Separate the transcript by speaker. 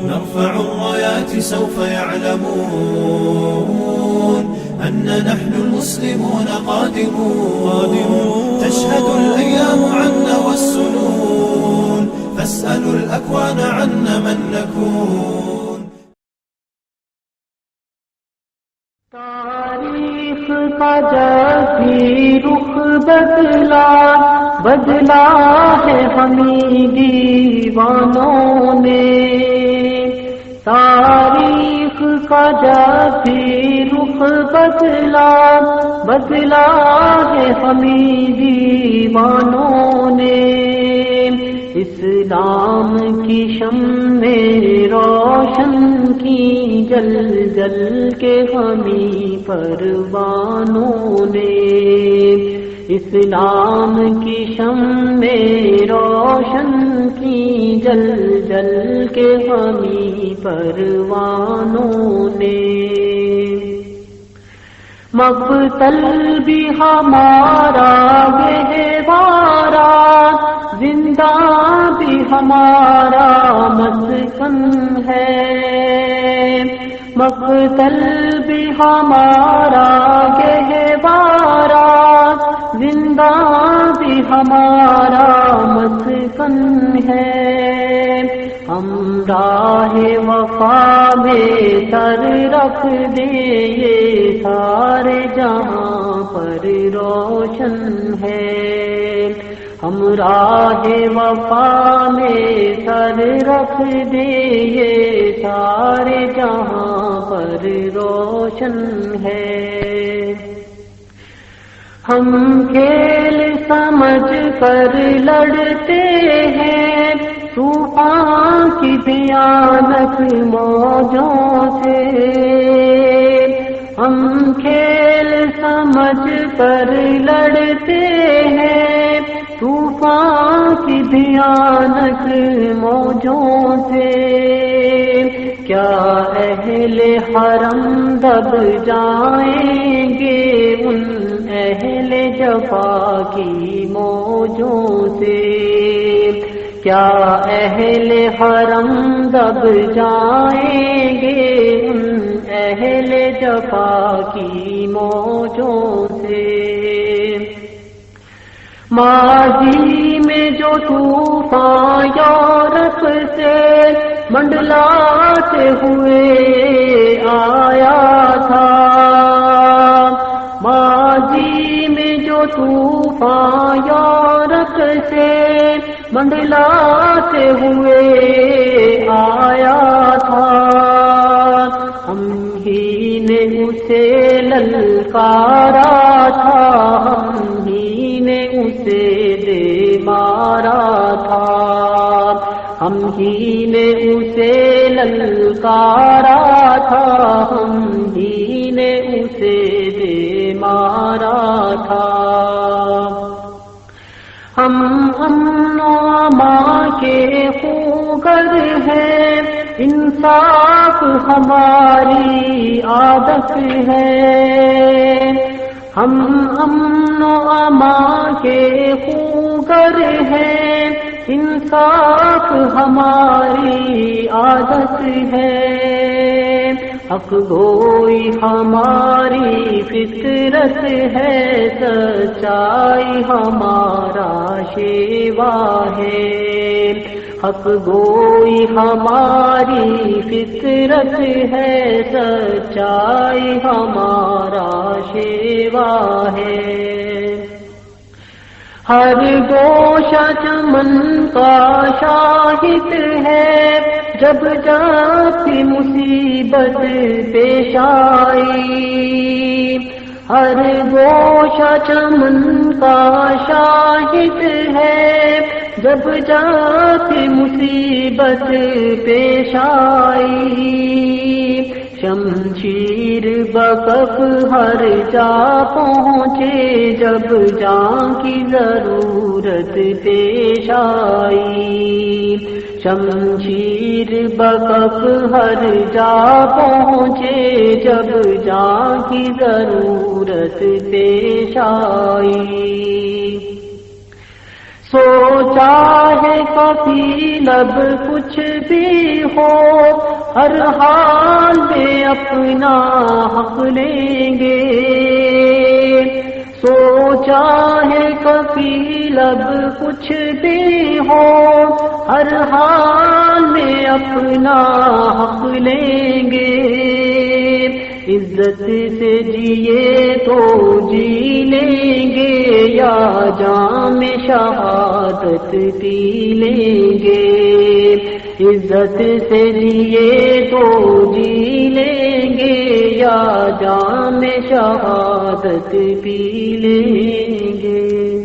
Speaker 1: نرفع الرايات سوف يعلمون أن نحن المسلمون قادمون تشهد الأيام عنا والسنون فاسألوا الأكوان عنا من نكون.
Speaker 2: تاریخ کا جب بھی رخ بدلا ہے ہمیں دیوانوں نے. تاریخ کا جب بھی رخ بدلا ہے ہمیں دیوانوں نے. اسلام کی شمع روشن کی جل جل کے ہمیں پروانوں نے. اسلام کی شمع روشن کی جل جل کے ہمیں پروانوں نے. مقتل بھی ہمارا گہوارہ زندہ بھی ہمارا مسکن ہے. مقتل بھی ہمارا گہوارہ زندہ بھی ہمارا مسکن ہے. ہم راہ وفا میں سر رکھ دیں یہ سارے جہاں پر روشن ہے. ہم راہ وفا میں سر رکھ دیں یہ سارے جہاں پر روشن ہے. ہم کھیل سمجھ کر لڑتے ہیں طوفان کی بھیانک موجوں سے. ہم کھیل سمجھ کر لڑتے ہیں طوفان کی بھیانک موجوں سے. کیا اہل حرم دب جائیں گے ان اہل جفا کی موجوں سے. کیا اہل حرم دب جائیں گے ان اہل جفا کی موجوں سے. ماضی میں جو طوفان یورپ سے منڈلاتے ہوئے آیا تھا. ماضی میں جو طوفان یورپ سے منڈلاتے ہوئے آیا تھا. ہم ہی نے اسے للکارا تھا. ہم ہی نے اسے دے مارا تھا. ہم ہی نے اسے للکارا تھا. ہم ہی نے اسے دے مارا تھا. ہم امن و امان کے خوگر ہیں انصاف ہماری عادت ہے. ہم امن و امان کے خوگر ہیں انصاف ہماری عادت ہے. حق گوئی ہماری فطرت ہے. سچائی ہمارا شیوا ہے. حق گوئی ہماری فطرت ہے. سچائی ہمارا شیوا ہے. ہر گوشہ چمن کا شاہد ہے جب جاتی مصیبت پیش آئی. ہر گوشہ چمن کا شاہد ہے جب جاتی مصیبت پیش آئی. شمشیر بکف ہر جا پہنچے جب جان کی ضرورت پیش آئی. شمشیر بکف ہر جا پہنچے جب جان کی ضرورت پیش آئی. سوچا ہے کبھی لب کچھ بھی ہو ہر حال میں اپنا حق لیں گے، سوچا ہے کبھی لب کچھ دے ہو، ہر حال میں اپنا حق لیں گے، عزت سے جیے تو جی لیں گے یا جام شہادت پی لیں گے، عزت سے جیے تو جی لیں گے یا جام شہادت پی لیں گے۔